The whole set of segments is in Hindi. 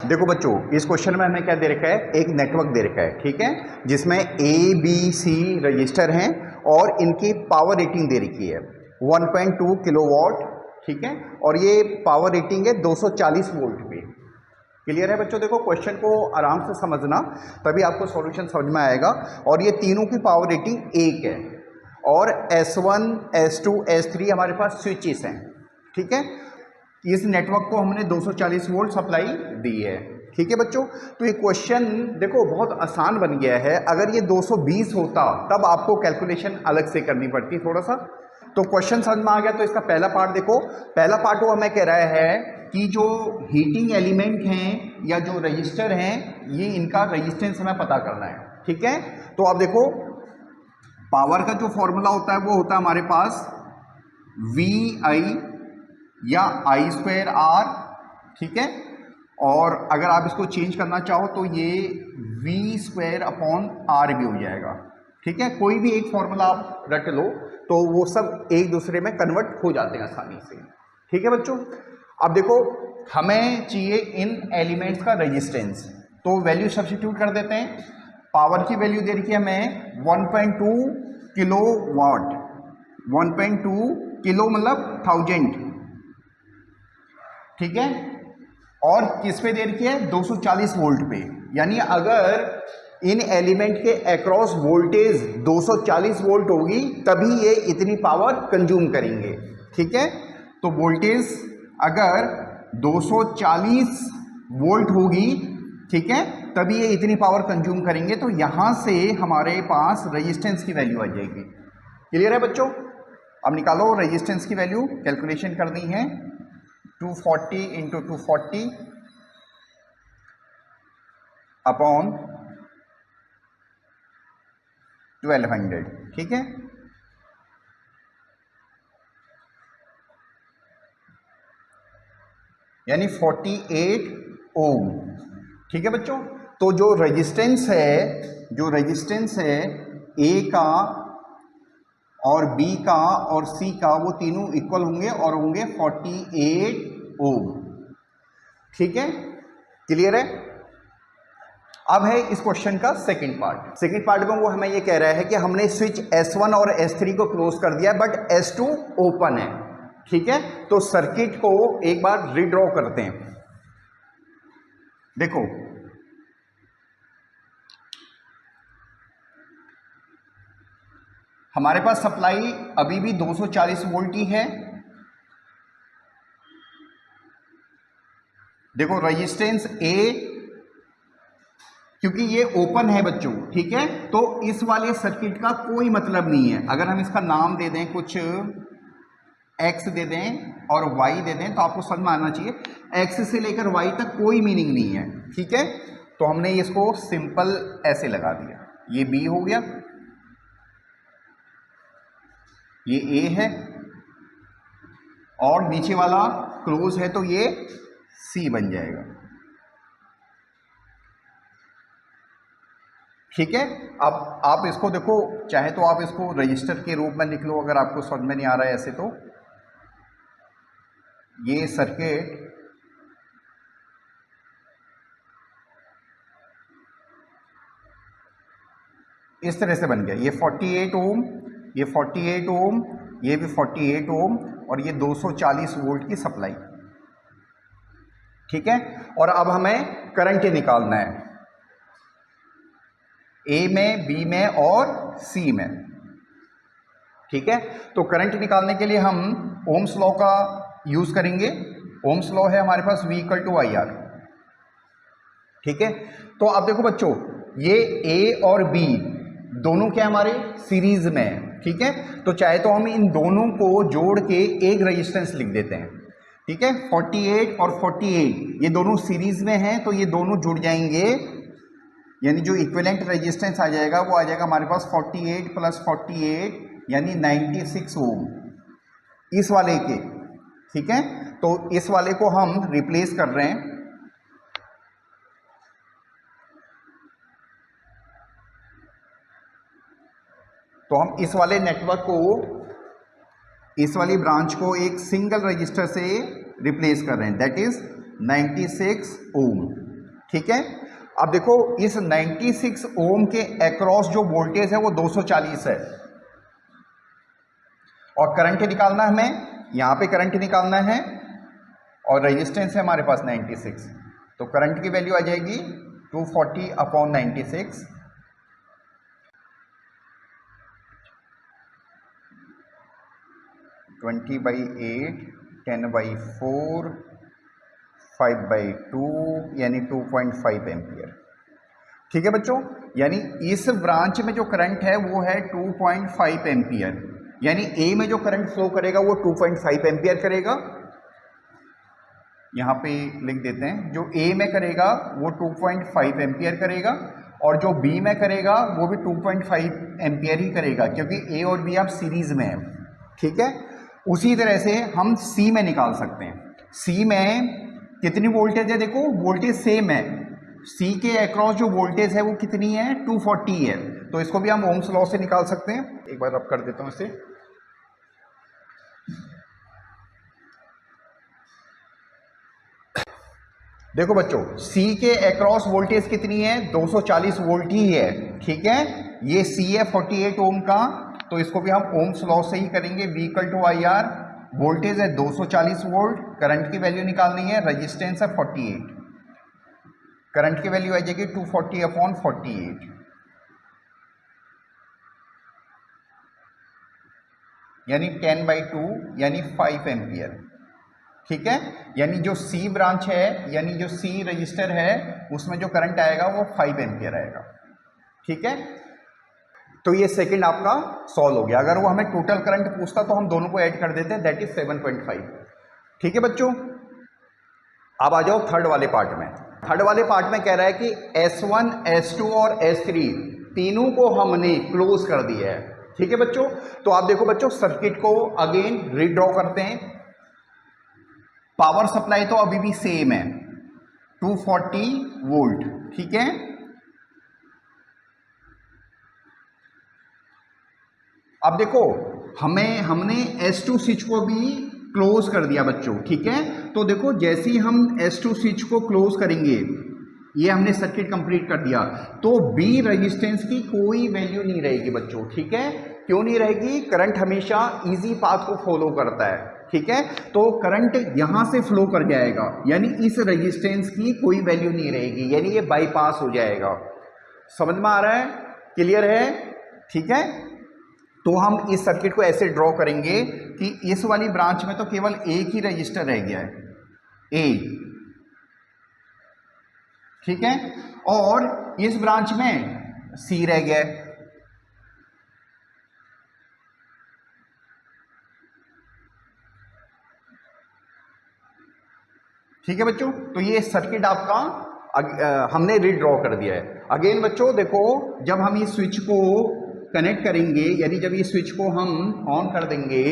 देखो बच्चों, इस क्वेश्चन में हमें क्या दे रखा है, एक नेटवर्क दे रखा है, ठीक है, जिसमें ABC रजिस्टर हैं और इनकी पावर रेटिंग दे रखी है 1.2 किलोवाट, ठीक है, और ये पावर रेटिंग है 240 वोल्ट पे। क्लियर है बच्चों? देखो क्वेश्चन को आराम से समझना, तभी आपको सॉल्यूशन समझ में आएगा। और ये तीनों की पावर रेटिंग 1 है और S1, S2, S3 हमारे पास स्विचेस हैं, ठीक है। इस नेटवर्क को हमने 240 वोल्ट सप्लाई दी है, ठीक है बच्चों। तो ये क्वेश्चन देखो बहुत आसान बन गया है। अगर ये 220 होता तब आपको कैलकुलेशन अलग से करनी पड़ती थोड़ा सा। तो क्वेश्चन समझ में आ गया। तो इसका पहला पार्ट देखो, पहला पार्ट वो हमें कह रहा है कि जो हीटिंग एलिमेंट हैं या जो रजिस्टर हैं, ये इनका रजिस्टेंस हमें पता करना है, ठीक है। तो आप देखो पावर का जो फॉर्मूला होता है वो होता है हमारे पास VI या I²R, ठीक है। और अगर आप इसको चेंज करना चाहो तो ये V²/R भी हो जाएगा, ठीक है। कोई भी एक फॉर्मूला आप रट लो तो वो सब एक दूसरे में कन्वर्ट हो जाते हैं आसानी से, ठीक है बच्चों। अब देखो हमें चाहिए इन एलिमेंट्स का रेजिस्टेंस, तो वैल्यू सब्स्टिट्यूट कर देते हैं। पावर की वैल्यू दे रखी है हमें 1.2 किलोवाट, 1.2 किलो मतलब 1000, ठीक है। और किस पे दे रखी है? 240 वोल्ट पे। यानी अगर इन एलिमेंट के अक्रॉस वोल्टेज 240 वोल्ट होगी तभी ये इतनी पावर कंज्यूम करेंगे, ठीक है। तो वोल्टेज अगर 240 वोल्ट होगी, ठीक है, तभी ये इतनी पावर कंज्यूम करेंगे। तो यहां से हमारे पास रेजिस्टेंस की वैल्यू आ जाएगी। क्लियर है बच्चों? अब निकालो रेजिस्टेंस की वैल्यू, कैलकुलेशन करनी है। 240 इंटू 240 अपॉन 1200, ठीक है। यानी 48 ओम, ठीक है बच्चों। तो जो रेजिस्टेंस है A का और B का और C का, वो तीनों इक्वल होंगे और होंगे 48 ओम, ठीक है। क्लियर है? अब है इस क्वेश्चन का सेकंड पार्ट। सेकंड पार्ट में वो हमें ये कह रहा है कि हमने स्विच S1 और S3 को क्लोज कर दिया बट S2 ओपन है, ठीक है। तो सर्किट को एक बार रीड्रॉ करते हैं। देखो हमारे पास सप्लाई अभी भी 240 वोल्ट ही है। देखो रेजिस्टेंस A, क्योंकि ये ओपन है बच्चों, ठीक है, तो इस वाले सर्किट का कोई मतलब नहीं है। अगर हम इसका नाम दे दें, कुछ X दे दें और Y दे दें, तो आपको समझ में आना चाहिए X से लेकर Y तक कोई मीनिंग नहीं है, ठीक है। तो हमने इसको सिंपल ऐसे लगा दिया। ये B हो गया, ये A है और नीचे वाला क्लोज है तो ये C बन जाएगा, ठीक है। अब आप इसको देखो, चाहे तो आप इसको रजिस्टर के रूप में लिख लो अगर आपको समझ में नहीं आ रहा है ऐसे। तो ये सर्किट इस तरह से बन गया। ये 48 ओम, ये 48 ओम, ये भी 48 ओम और ये 240 वोल्ट की सप्लाई, ठीक है। और अब हमें करंट निकालना है A में, B में और C में, ठीक है। तो करंट निकालने के लिए हम ओम्स लॉ का यूज करेंगे। ओम्स लॉ है हमारे पास V = IR, ठीक है। तो अब देखो बच्चों, ये A और B दोनों क्या हमारे सीरीज में है, ठीक है। तो चाहे तो हम इन दोनों को जोड़ के एक रेजिस्टेंस लिख देते हैं, ठीक है। 48 और 48 ये दोनों सीरीज में हैं तो ये दोनों जुड़ जाएंगे, यानी जो इक्विवेलेंट रेजिस्टेंस आ जाएगा वो आ जाएगा हमारे पास 48 + 48 यानी 96 ओम इस वाले के, ठीक है। तो इस वाले को हम रिप्लेस कर रहे हैं। तो हम इस वाले नेटवर्क को, इस वाली ब्रांच को एक सिंगल रजिस्टर से रिप्लेस कर रहे हैं, दैट इज 96 ओम, ठीक है। अब देखो इस 96 ओम के अक्रॉस जो वोल्टेज है वो 240 है और करंट निकालना है हमें, यहां पे करंट निकालना है और रेजिस्टेंस है हमारे पास 96, तो करंट की वैल्यू आ जाएगी 240 अपॉन 96, 20/8, 10/4, 5/2 यानी 2.5 एम्पियर। ठीक है बच्चों, यानी इस ब्रांच में जो करंट है वो है 2.5 एम्पियर, यानी ए में जो करंट फ्लो करेगा वो 2.5 एम्पियर करेगा। यहां पे लिख देते हैं, जो ए में करेगा वो 2.5 एम्पियर करेगा और जो बी में करेगा वो भी 2.5 एम्पियर ही करेगा, क्योंकि ए और बी आप सीरीज में है। ठीक है, उसी तरह से हम सी में निकाल सकते हैं। सी में कितनी वोल्टेज है, देखो वोल्टेज सेम है, सी के अक्रॉस जो वोल्टेज है वो कितनी है, 240 है, तो इसको भी हम ओम्स लॉ से निकाल सकते हैं। एक बार अब कर देता हूं इसे। देखो बच्चों, सी के अक्रॉस वोल्टेज कितनी है, 240 वोल्ट ही है। ठीक है, ये सी है 48 ओम का, तो इसको भी हम ओम्स लॉ से ही करेंगे। V = IR, वोल्टेज है 240 वोल्ट, करंट की वैल्यू निकालनी है, रेजिस्टेंस है 48, करंट की वैल्यू आ जाएगी 240 अपॉन 48, यानी 10/2 यानी 5 एम्पियर। ठीक है, यानी जो सी ब्रांच है, यानी जो सी रजिस्टर है, उसमें जो करंट आएगा वो 5 एम्पियर आएगा। ठीक है, तो ये सेकंड आपका सॉल्व हो गया। अगर वो हमें टोटल करंट पूछता तो हम दोनों को ऐड कर देते हैं, दैट इज 7.5। ठीक है बच्चों, अब आ जाओ थर्ड वाले पार्ट में। थर्ड वाले पार्ट में कह रहा है कि S1, S2 और S3 तीनों को हमने क्लोज कर दिया है। ठीक है बच्चों, तो आप देखो बच्चों, सर्किट को अगेन रीड्रॉ करते हैं। पावर सप्लाई तो अभी भी सेम है, 240 वोल्ट। ठीक है, अब देखो हमने S2 स्विच को भी क्लोज कर दिया बच्चों। ठीक है, तो देखो जैसे ही हम S2 स्विच को क्लोज करेंगे, ये हमने सर्किट कंप्लीट कर दिया, तो B रेजिस्टेंस की कोई वैल्यू नहीं रहेगी बच्चों। ठीक है, क्यों नहीं रहेगी, करंट हमेशा इजी पाथ को फॉलो करता है। ठीक है, तो करंट यहां से फ्लो कर जाएगा, यानी इस रेजिस्टेंस की कोई वैल्यू नहीं रहेगी, यानी ये बाईपास हो जाएगा। समझ में आ रहा है, क्लियर है? ठीक है, तो हम इस सर्किट को ऐसे ड्रॉ करेंगे कि इस वाली ब्रांच में तो केवल एक ही रजिस्टर रह गया है, ए। ठीक है, और इस ब्रांच में सी रह गया है। ठीक है बच्चों, तो ये सर्किट आपका हमने रीड्रॉ कर दिया है। अगेन बच्चों देखो, जब हम इस स्विच को कनेक्ट करेंगे, यानी जब ये स्विच को हम ऑन कर देंगे,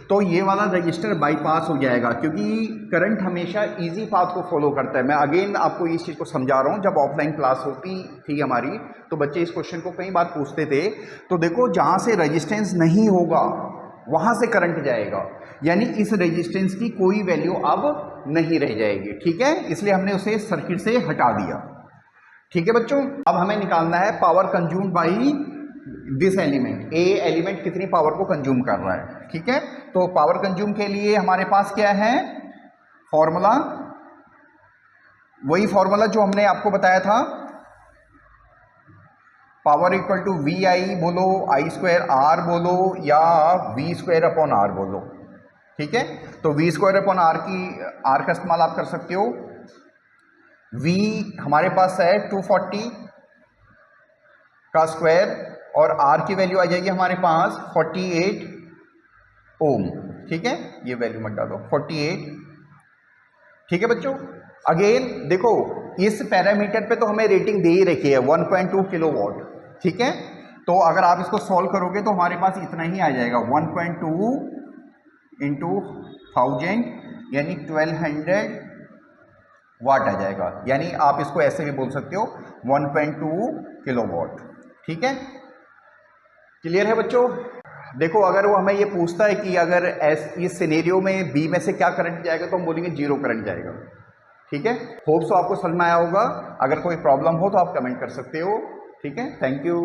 तो ये वाला रजिस्टर बाईपास हो जाएगा, क्योंकि करंट हमेशा इजी पाथ को फॉलो करता है। मैं अगेन आपको इस चीज़ को समझा रहा हूँ। जब ऑफलाइन क्लास होती थी हमारी, तो बच्चे इस क्वेश्चन को कई बार पूछते थे। तो देखो, जहाँ से रजिस्टेंस नहीं होगा वहाँ से करंट जाएगा, यानी इस रेजिस्टेंस की कोई वैल्यू अब नहीं रह जाएगी। ठीक है, इसलिए हमने उसे सर्किट से हटा दिया। ठीक है बच्चों, अब हमें निकालना है power consumed by this element. A element कितनी पावर को कंज्यूम कर रहा है। ठीक है, तो पावर कंज्यूम के लिए हमारे पास क्या है, फॉर्मूला, वही फॉर्मूला जो हमने आपको बताया था, पावर इक्वल टू VI बोलो, I² R बोलो, या V² अपॉन R बोलो। ठीक है, तो V² अपॉन R का इस्तेमाल आप कर सकते हो। V हमारे पास है 240 का स्क्वायर, और R की वैल्यू आ जाएगी हमारे पास 48 ओम। ठीक है, ये वैल्यू मत डालो, 48। ठीक है बच्चों, अगेन देखो, इस पैरामीटर पे तो हमें रेटिंग दे ही रखी है 1.2 किलोवाट। ठीक है, तो अगर आप इसको सॉल्व करोगे तो हमारे पास इतना ही आ जाएगा, 1.2 इंटू 1000 यानी 1200 वाट आ जाएगा। यानी आप इसको ऐसे भी बोल सकते हो 1.2 किलोवाट। ठीक है, क्लियर है बच्चों? देखो, अगर वो हमें ये पूछता है कि अगर इस सिनेरियो में बी में से क्या करंट जाएगा, तो हम बोलेंगे 0 करंट जाएगा। ठीक है, होप सो आपको समझ में आया होगा। अगर कोई प्रॉब्लम हो तो आप कमेंट कर सकते हो। ठीक है, थैंक यू।